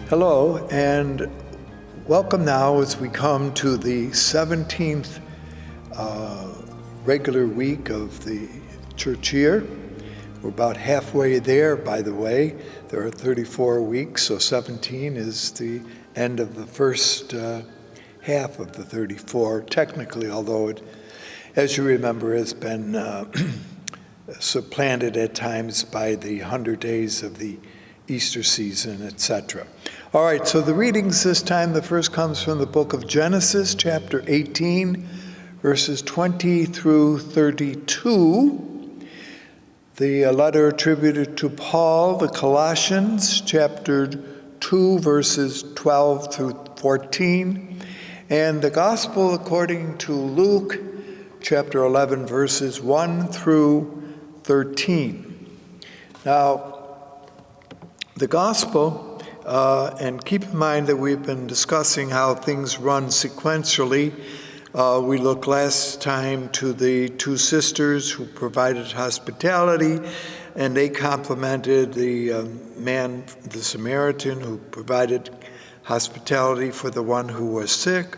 Hello, and welcome now as we come to the 17th regular week of the church year. We're about halfway there, by the way. There are 34 weeks, so 17 is the end of the first half of the 34, technically, although it, as you remember, has been supplanted at times by the 100 days of the Easter season, etc. All right, so the readings this time, the first comes from the book of Genesis, chapter 18, verses 20 through 32. The letter attributed to Paul, the Colossians, chapter 2, verses 12 through 14, and the Gospel according to Luke, chapter 11, verses 1 through 13. Now, the Gospel, and keep in mind that we've been discussing how things run sequentially. We looked last time to the two sisters who provided hospitality, and they complimented the man, the Samaritan, who provided hospitality for the one who was sick.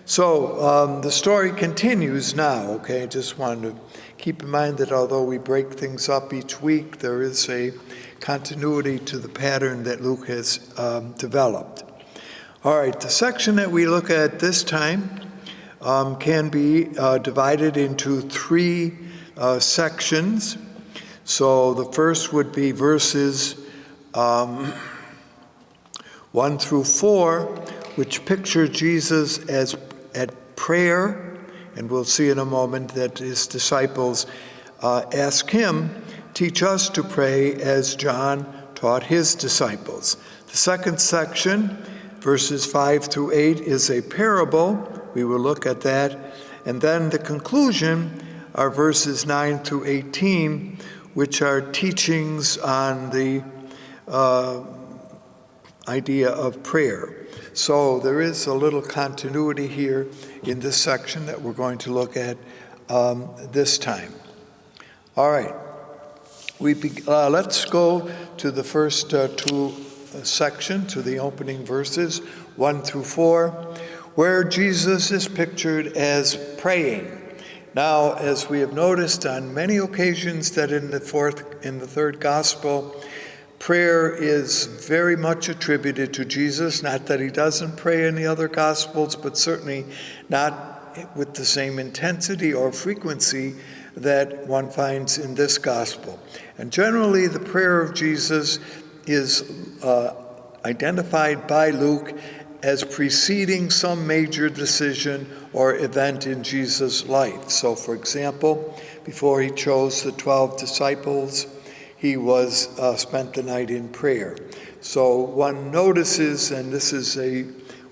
So the story continues now, okay? Just wanted to keep in mind that although we break things up each week, there is a continuity to the pattern that Luke has developed. All right, the section that we look at this time can be divided into three sections. So the first would be verses 1 through 4, which picture Jesus as at prayer, and we'll see in a moment that his disciples ask him, "Teach us to pray as John taught his disciples." The second section, verses 5 through 8, is a parable. We will look at that. And then the conclusion are verses 9 through 18, which are teachings on the idea of prayer. So there is a little continuity here in this section that we're going to look at this time. All right. Let's go to the first two sections, to the opening verses, 1 through 4, where Jesus is pictured as praying. Now, as we have noticed on many occasions that in the third gospel, prayer is very much attributed to Jesus. Not that he doesn't pray in the other gospels, but certainly not with the same intensity or frequency that one finds in this gospel. And generally, the prayer of Jesus is identified by Luke as preceding some major decision or event in Jesus' life. So, for example, before he chose the 12 disciples, he was spent the night in prayer. So one notices, and this is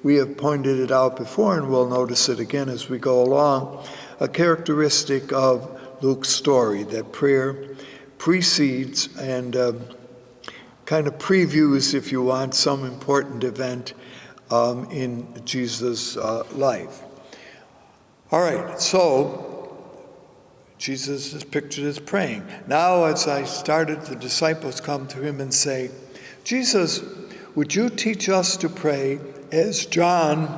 we have pointed it out before, and we'll notice it again as we go along, a characteristic of Luke's story, that prayer precedes and kind of previews, if you want, some important event in Jesus' life. All right, so Jesus is pictured as praying. Now, as I started, the disciples come to him and say, "Jesus, would you teach us to pray as John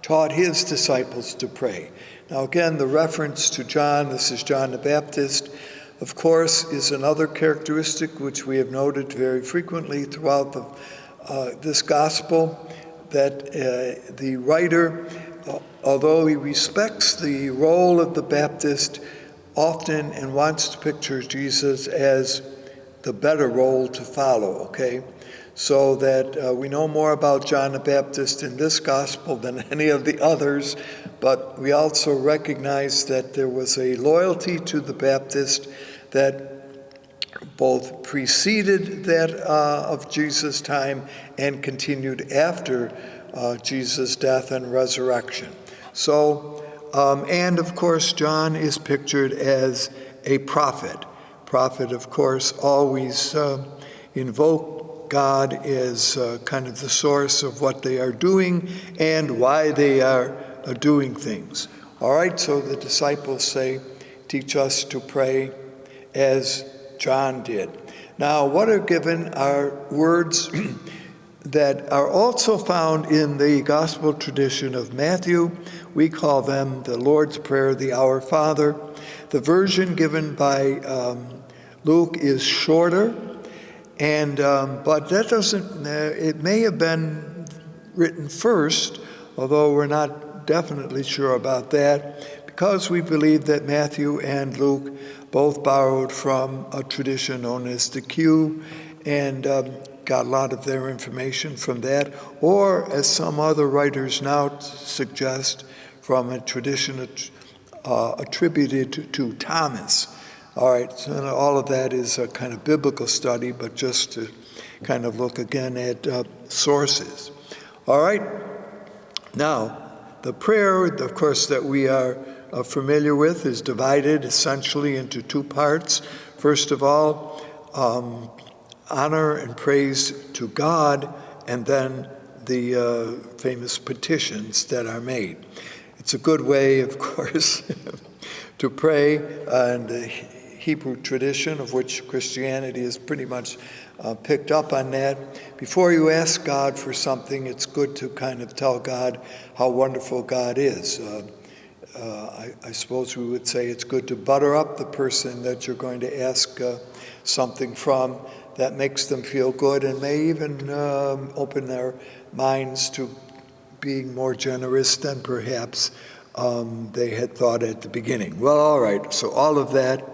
taught his disciples to pray?" Now, again, the reference to John, this is John the Baptist, of course, is another characteristic which we have noted very frequently throughout this gospel, that the writer, although he respects the role of the Baptist, often and wants to picture Jesus as the better role to follow, okay? So that we know more about John the Baptist in this gospel than any of the others, but we also recognize that there was a loyalty to the Baptist that both preceded that of Jesus' time and continued after Jesus' death and resurrection. So, and of course, John is pictured as a prophet. Prophet, of course, always invoke God as kind of the source of what they are doing and why they are doing things. All right, so the disciples say, "Teach us to pray as John did." Now, what are given are words that are also found in the gospel tradition of Matthew. We call them the Lord's Prayer, the Our Father. The version given by Luke is shorter, and but that doesn't, it may have been written first, although we're not definitely sure about that, because we believe that Matthew and Luke both borrowed from a tradition known as the Q, and got a lot of their information from that, or as some other writers now suggest, from a tradition attributed to Thomas. All right, so all of that is a kind of biblical study, but just to kind of look again at sources. All right, now the prayer, of course, that we are familiar with is divided essentially into two parts. First of all, honor and praise to God, and then the famous petitions that are made. It's a good way, of course, to pray, and the Hebrew tradition, of which Christianity is pretty much picked up on that. Before you ask God for something, it's good to kind of tell God how wonderful God is. I suppose we would say it's good to butter up the person that you're going to ask something from. That makes them feel good and may even open their minds to being more generous than perhaps they had thought at the beginning. Well, all right, so all of that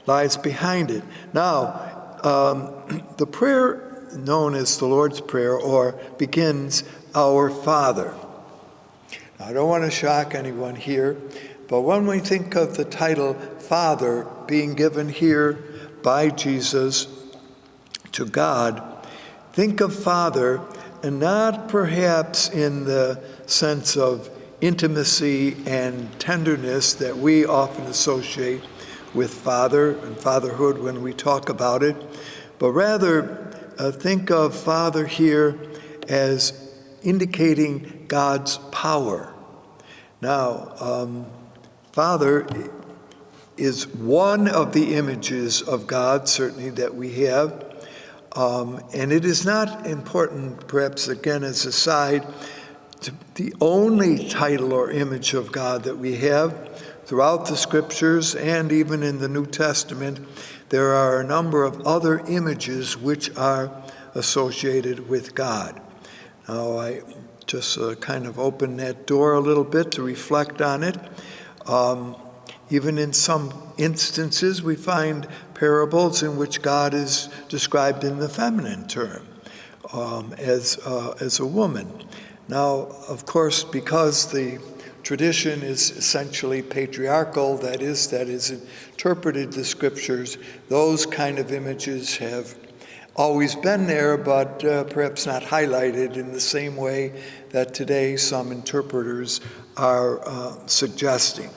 lies behind it. Now, the prayer known as the Lord's Prayer or begins, Our Father. Now, I don't want to shock anyone here, but when we think of the title Father being given here by Jesus to God, think of Father, and not perhaps in the sense of intimacy and tenderness that we often associate with father and fatherhood when we talk about it, but rather think of Father here as indicating God's power. Now, Father is one of the images of God, certainly, that we have. And it is not important, perhaps again as a side, to the only title or image of God that we have. Throughout the scriptures and even in the New Testament, there are a number of other images which are associated with God. Now, I just kind of open that door a little bit to reflect on it. Even in some instances, we find parables in which God is described in the feminine term, as a woman. Now, of course, because the tradition is essentially patriarchal, that is interpreted the scriptures, those kind of images have always been there, but perhaps not highlighted in the same way that today some interpreters are suggesting.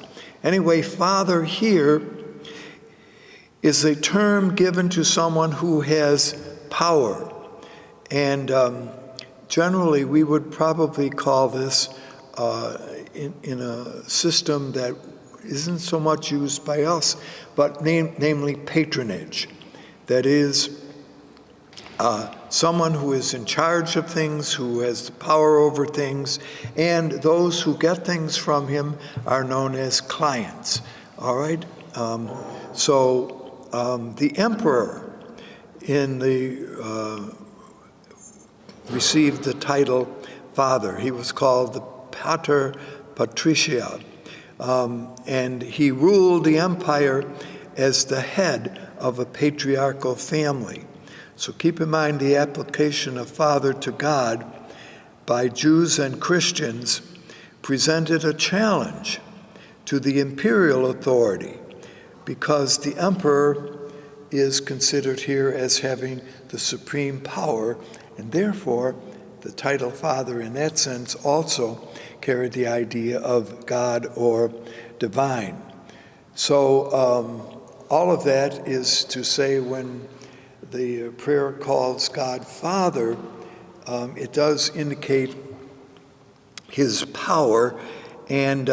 Anyway, Father here is a term given to someone who has power. And generally, we would probably call this, in a system that isn't so much used by us, but namely patronage. That is, someone who is in charge of things, who has the power over things, and those who get things from him are known as clients. All right? The emperor received the title Father. He was called the Pater Patricia, and he ruled the empire as the head of a patriarchal family. So keep in mind the application of Father to God by Jews and Christians presented a challenge to the imperial authority, because the emperor is considered here as having the supreme power, and therefore the title Father in that sense also carried the idea of God or divine. So all of that is to say, when the prayer calls God Father, it does indicate his power, and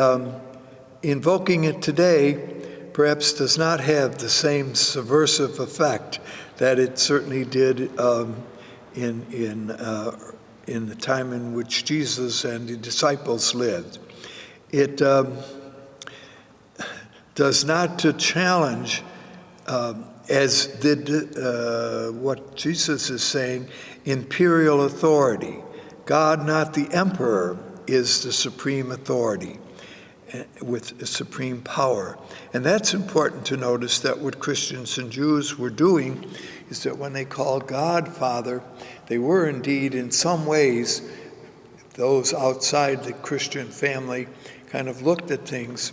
invoking it today perhaps does not have the same subversive effect that it certainly did in the time in which Jesus and the disciples lived. It does not to challenge, as did what Jesus is saying, imperial authority. God, not the emperor, is the supreme authority with supreme power. And that's important to notice, that what Christians and Jews were doing is that when they called God Father, they were indeed in some ways, those outside the Christian family kind of looked at things,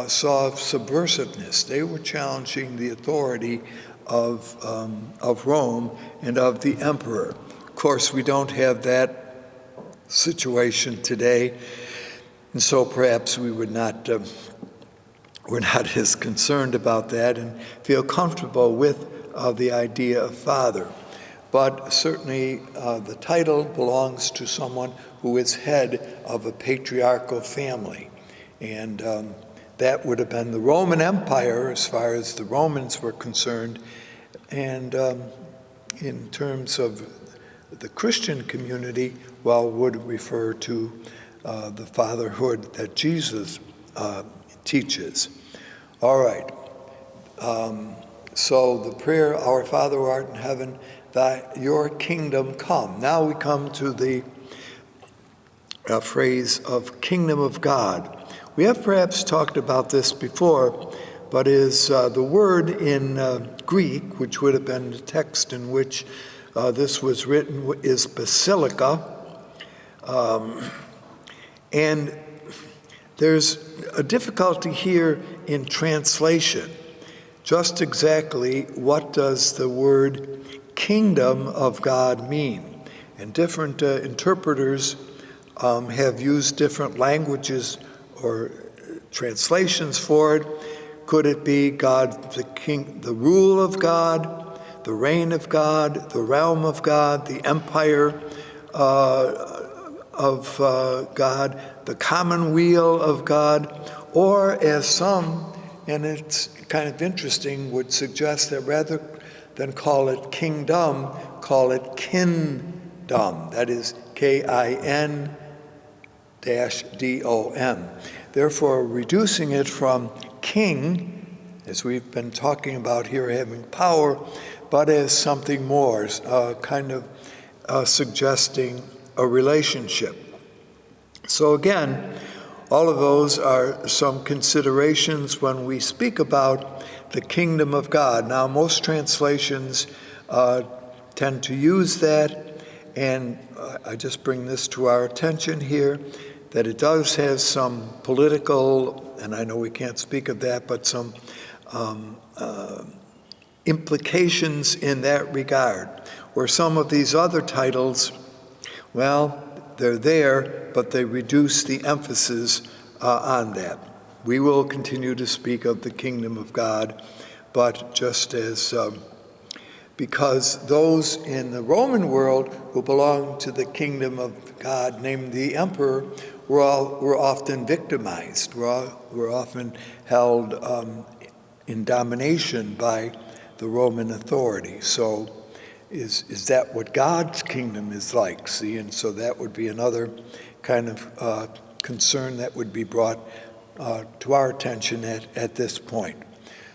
saw subversiveness. They were challenging the authority of Rome and of the emperor. Of course, we don't have that situation today, and so perhaps we would not, we're not as concerned about that and feel comfortable with the idea of father. But certainly the title belongs to someone who is head of a patriarchal family. And that would have been the Roman Empire as far as the Romans were concerned. And in terms of the Christian community, well, would refer to the fatherhood that Jesus teaches. All right. So the prayer, Our Father who art in heaven, your kingdom come. Now we come to the phrase of kingdom of God. We have perhaps talked about this before, but is the word in Greek, which would have been the text in which this was written, is basilica. And there's a difficulty here in translation. Just exactly what does the word kingdom of God mean? And different interpreters have used different languages or translations for it. Could it be God, the king, the rule of God, the reign of God, the realm of God, the empire of God, the commonweal of God, or as some, and it's kind of interesting, would suggest that rather than call it kingdom, call it kindom. That is K-I-N-D-O-M. Therefore, reducing it from king, as we've been talking about here, having power, but as something more, kind of suggesting a relationship. So again, all of those are some considerations when we speak about the kingdom of God. Now, most translations tend to use that, and I just bring this to our attention here, that it does have some political, and I know we can't speak of that, but some implications in that regard, where some of these other titles, well, they're there, but they reduce the emphasis on that. We will continue to speak of the kingdom of God, but just as, because those in the Roman world who belonged to the kingdom of God, named the emperor, were often victimized, were often held in domination by the Roman authority. So is that what God's kingdom is like? See, and so that would be another kind of concern that would be brought to our attention at this point.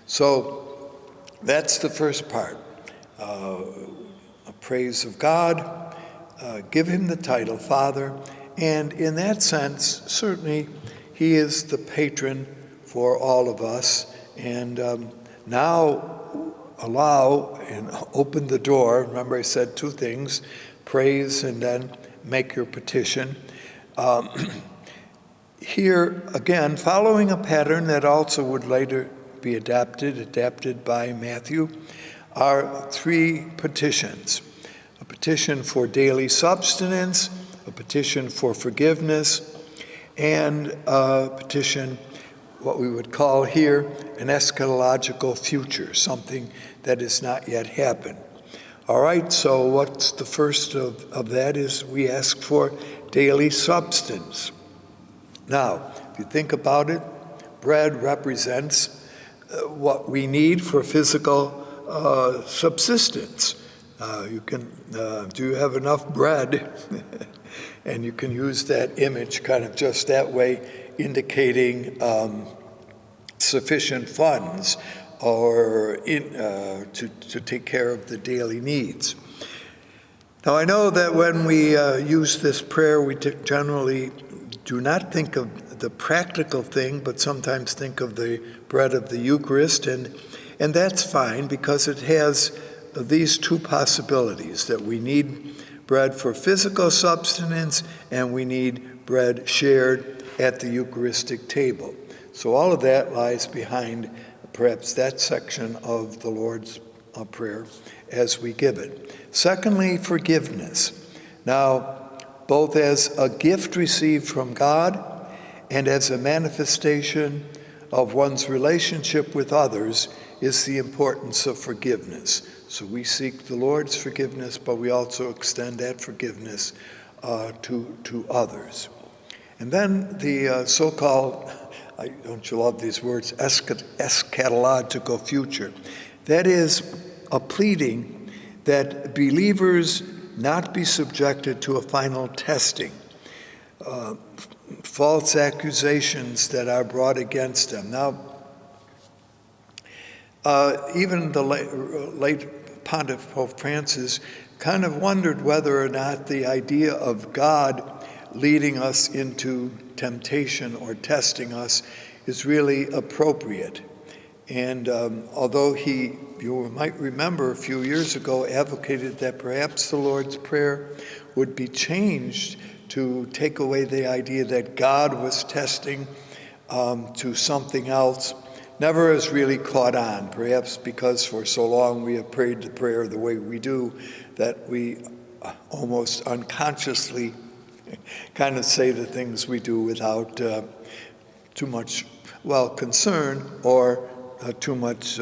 So that's the first part, a praise of God, give him the title Father, and in that sense, certainly he is the patron for all of us, and now allow and open the door. Remember I said two things, praise and then make your petition. Here, again, following a pattern that also would later be adapted by Matthew, are three petitions. A petition for daily subsistence, a petition for forgiveness, and a petition, what we would call here, an eschatological future, something that has not yet happened. All right, so what's the first of that is we ask for daily substance. Now, if you think about it, bread represents what we need for physical subsistence. You can, do you have enough bread? And you can use that image kind of just that way, indicating sufficient funds or to take care of the daily needs. Now, I know that when we use this prayer, we generally do not think of the practical thing, but sometimes think of the bread of the Eucharist, and that's fine because it has these two possibilities, that we need bread for physical subsistence and we need bread shared at the Eucharistic table. So all of that lies behind perhaps that section of the Lord's Prayer as we give it. Secondly, forgiveness. Now, both as a gift received from God and as a manifestation of one's relationship with others is the importance of forgiveness. So we seek the Lord's forgiveness, but we also extend that forgiveness to others. And then the so-called, don't you love these words, eschatological future. That is a pleading that believers not be subjected to a final testing, false accusations that are brought against them. Now, even the late Pontiff Pope Francis kind of wondered whether or not the idea of God leading us into temptation or testing us is really appropriate. And although he, you might remember a few years ago, advocated that perhaps the Lord's Prayer would be changed to take away the idea that God was testing to something else, never has really caught on, perhaps because for so long we have prayed the prayer the way we do that we almost unconsciously kind of say the things we do without too much, concern or too much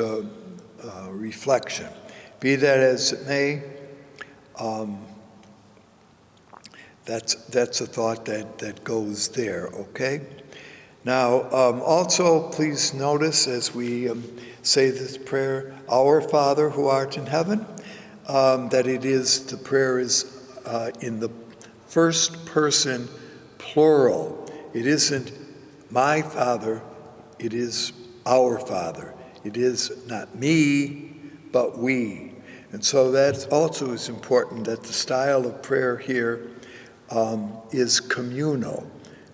reflection. Be that as it may, that's a thought that goes there, okay? Now, also, please notice as we say this prayer, Our Father who art in heaven, that the prayer is in the first person plural. It isn't my Father, it is our Father. It is not me, but we. And so that also is important, that the style of prayer here is communal.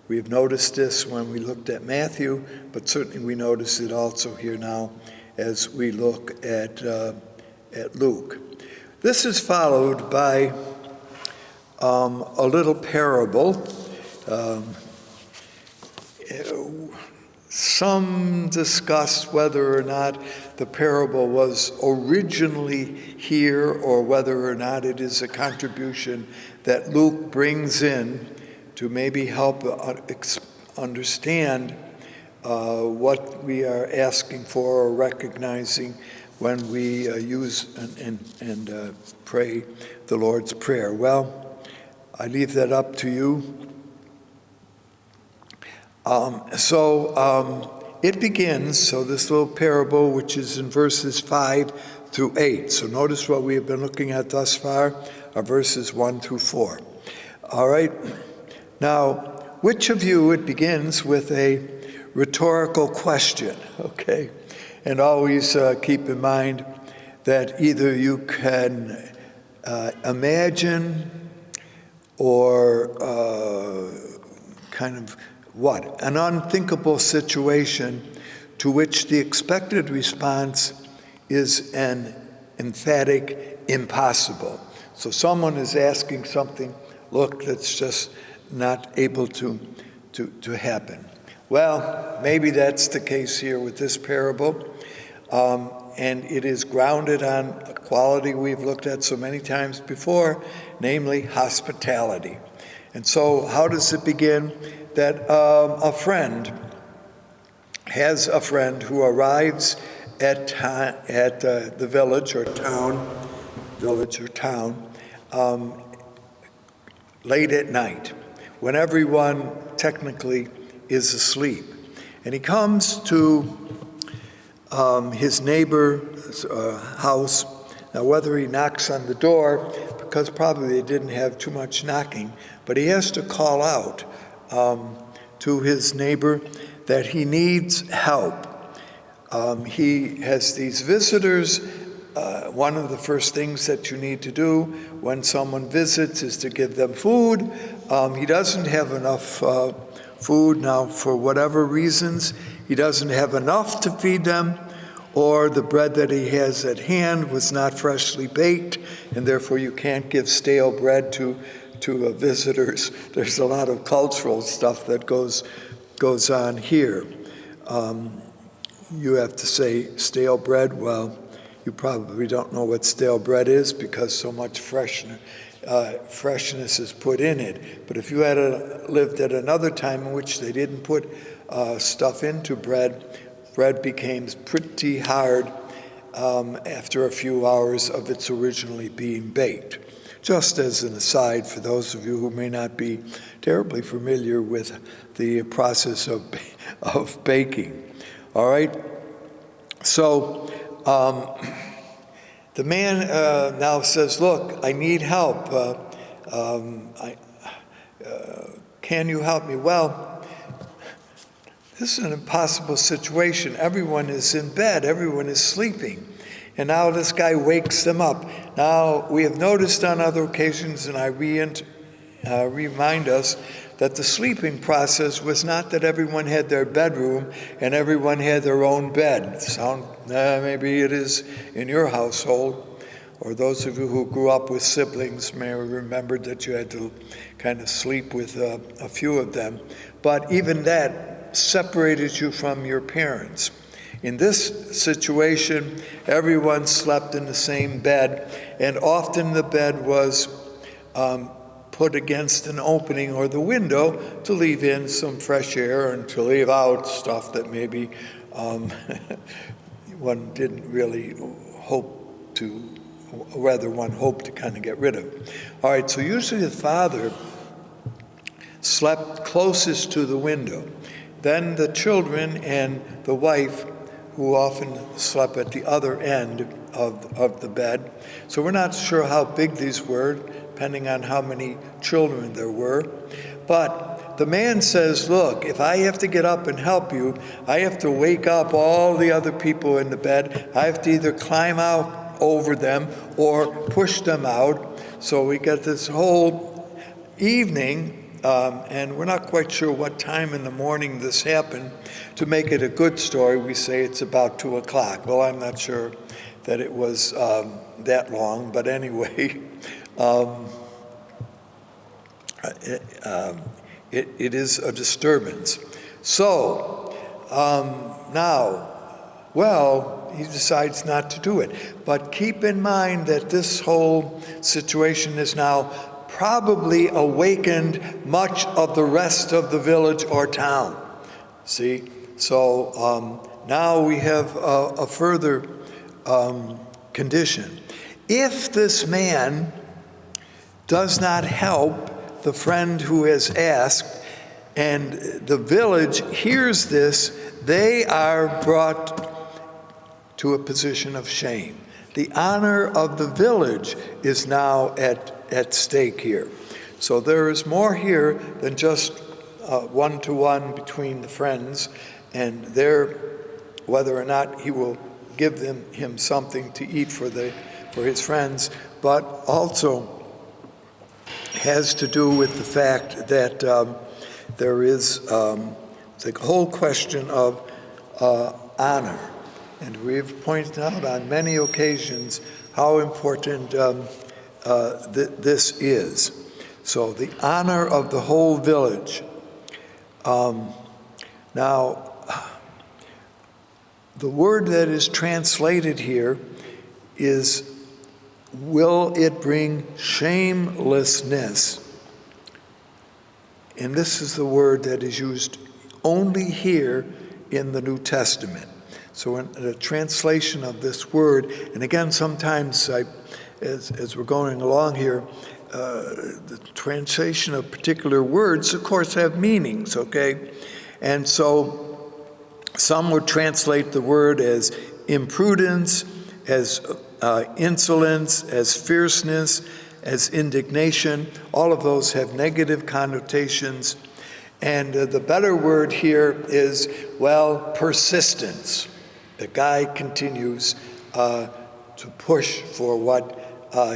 We have noticed this when we looked at Matthew, but certainly we notice it also here now as we look at Luke. This is followed by a little parable. Some discuss whether or not the parable was originally here or whether or not it is a contribution that Luke brings in to maybe help understand what we are asking for or recognizing when we use and pray the Lord's Prayer. Well, I leave that up to you. It begins, so this little parable, which is in verses 5 through 8. So notice what we have been looking at thus far are verses 1 through 4. All right. Now, which of you, it begins with a rhetorical question, okay? And always keep in mind that either you can imagine or an unthinkable situation to which the expected response is an emphatic impossible. So someone is asking something, look, that's just not able to happen. Well, maybe that's the case here with this parable. And it is grounded on a quality we've looked at so many times before, namely hospitality. And so how does it begin? That a friend has a friend who arrives at the village or town, late at night, when everyone technically is asleep. And he comes to his neighbor's house Now, whether he knocks on the door, because probably they didn't have too much knocking, but he has to call out to his neighbor that he needs help. He has these visitors. One of the first things that you need to do when someone visits is to give them food. He doesn't have enough food now for whatever reasons. He doesn't have enough to feed them, or the bread that he has at hand was not freshly baked, and therefore you can't give stale bread to visitors. There's a lot of cultural stuff that goes on here. You have to say stale bread. Well, you probably don't know what stale bread is because so much freshness is put in it. But if you had lived at another time in which they didn't put stuff into bread became pretty hard after a few hours of its originally being baked. Just as an aside, for those of you who may not be terribly familiar with the process of baking. All right? So the man now says, look, I need help. Can you help me? Well, this is an impossible situation. Everyone is in bed. Everyone is sleeping. And now this guy wakes them up. Now, we have noticed on other occasions, and I remind us, that the sleeping process was not that everyone had their bedroom and everyone had their own bed. Maybe it is in your household, or those of you who grew up with siblings may remember that you had to kind of sleep with a few of them. But even that separated you from your parents. In this situation, everyone slept in the same bed, and often the bed was put against an opening or the window to leave in some fresh air and to leave out stuff that maybe one didn't really hope to, rather one hoped to kind of get rid of. All right, so usually the father slept closest to the window. Then the children and the wife, who often slept at the other end of the bed. So we're not sure how big these were, depending on how many children there were. But the man says, look, if I have to get up and help you, I have to wake up all the other people in the bed. I have to either climb out over them or push them out. So we got this whole evening, and we're not quite sure what time in the morning this happened. To make it a good story, we say it's about 2 o'clock. Well, I'm not sure that it was that long, but anyway, it is a disturbance. So now, well, he decides not to do it. But keep in mind that this whole situation is now probably awakened much of the rest of the village or town. See? So now we have a further condition. If this man does not help the friend who has asked, and the village hears this, they are brought to a position of shame. The honor of the village is now at stake here. So there is more here than just one-to-one between the friends, and whether or not he will give him something to eat for his friends, but also has to do with the fact that there is the whole question of honor. And we've pointed out on many occasions how important this is. So the honor of the whole village. Now, the word that is translated here is, will it bring shamelessness? And this is the word that is used only here in the New Testament. So in the translation of this word, and again, sometimes as we're going along here, the translation of particular words, of course, have meanings, okay? And so some would translate the word as imprudence, as insolence, as fierceness, as indignation. All of those have negative connotations. And the better word here is, well, persistence. The guy continues to push for what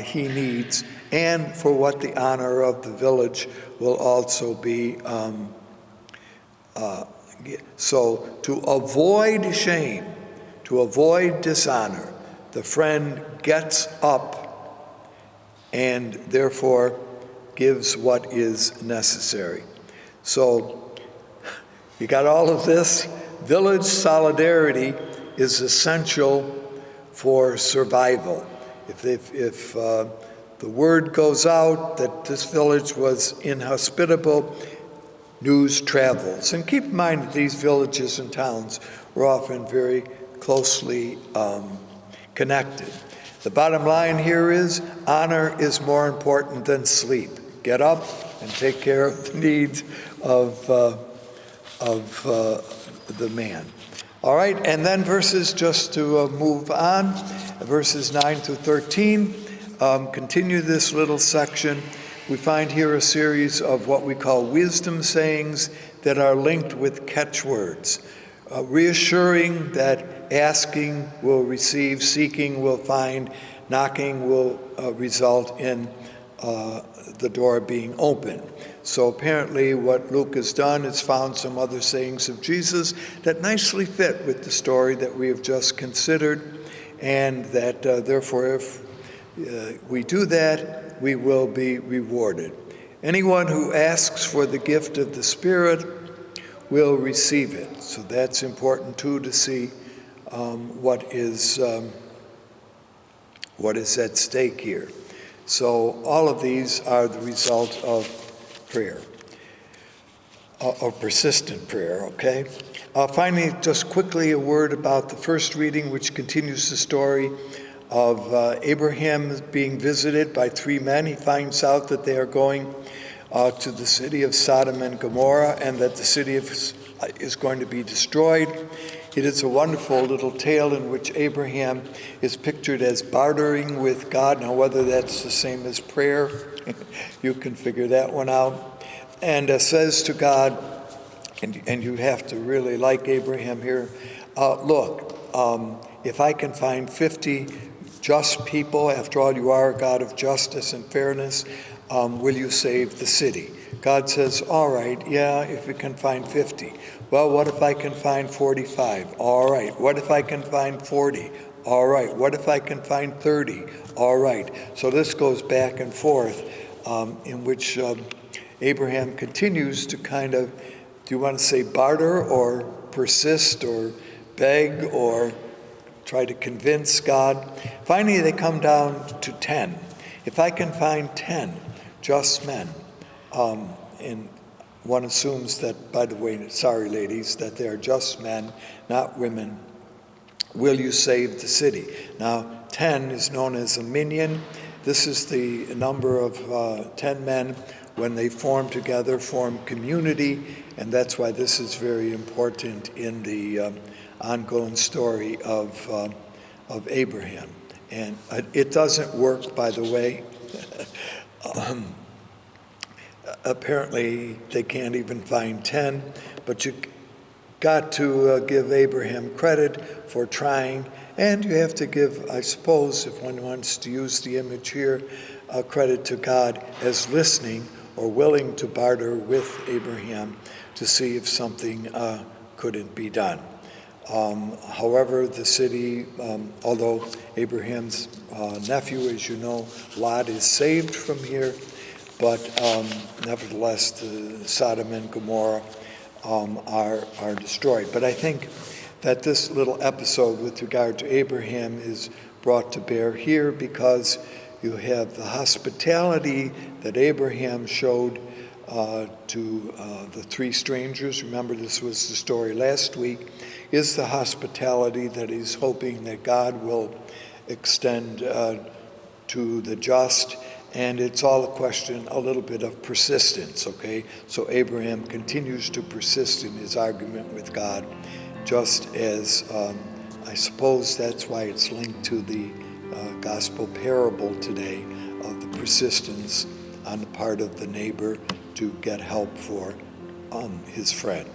he needs and for what the honor of the village will also be. So to avoid shame, to avoid dishonor, the friend gets up and therefore gives what is necessary. So you got all of this. Village solidarity is essential for survival. If the word goes out that this village was inhospitable, news travels. And keep in mind that these villages and towns were often very closely connected. The bottom line here is honor is more important than sleep. Get up and take care of the needs of the man. All right, and then verses, just to move on, verses 9 to 13, continue this little section. We find here a series of what we call wisdom sayings that are linked with catchwords, reassuring that asking will receive, seeking will find, knocking will result in the door being open. So apparently what Luke has done is found some other sayings of Jesus that nicely fit with the story that we have just considered, and that therefore if we do that, we will be rewarded. Anyone who asks for the gift of the Spirit will receive it. So that's important too, to see what is at stake here. So all of these are the result of prayer, of persistent prayer, okay? Finally, just quickly a word about the first reading, which continues the story of Abraham being visited by three men. He finds out that they are going to the city of Sodom and Gomorrah, and that the city is going to be destroyed. It is a wonderful little tale in which Abraham is pictured as bartering with God. Now, whether that's the same as prayer, you can figure that one out. And says to God, and you have to really like Abraham here, look, if I can find 50 just people, after all, you are a God of justice and fairness, will you save the city? God says, all right, yeah, if we can find 50. Well, what if I can find 45? All right. What if I can find 40? All right. What if I can find 30? All right. So this goes back and forth, in which Abraham continues to kind of, do you want to say barter or persist or beg or try to convince God? Finally, they come down to 10. If I can find 10 just men, and one assumes that, by the way, sorry ladies, that they are just men, not women, will you save the city? Now, 10 is known as a minyan. This is the number of 10 men. When they form together, form community, and that's why this is very important in the ongoing story of Abraham. And it doesn't work, by the way. Apparently, they can't even find 10, but you got to give Abraham credit for trying, and you have to give, I suppose, if one wants to use the image here, credit to God as listening or willing to barter with Abraham to see if something couldn't be done. However, the city, although Abraham's nephew, as you know, Lot, is saved from here, but nevertheless, the Sodom and Gomorrah are destroyed. But I think that this little episode with regard to Abraham is brought to bear here because you have the hospitality that Abraham showed to the three strangers. Remember, this was the story last week, is the hospitality that he's hoping that God will extend to the just. And it's all a question, a little bit of persistence, okay? So Abraham continues to persist in his argument with God, just as I suppose that's why it's linked to the gospel parable today of the persistence on the part of the neighbor to get help for his friend.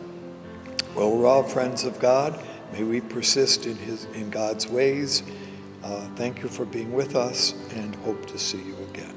Well, we're all friends of God. May we persist in God's ways. Thank you for being with us, and hope to see you again.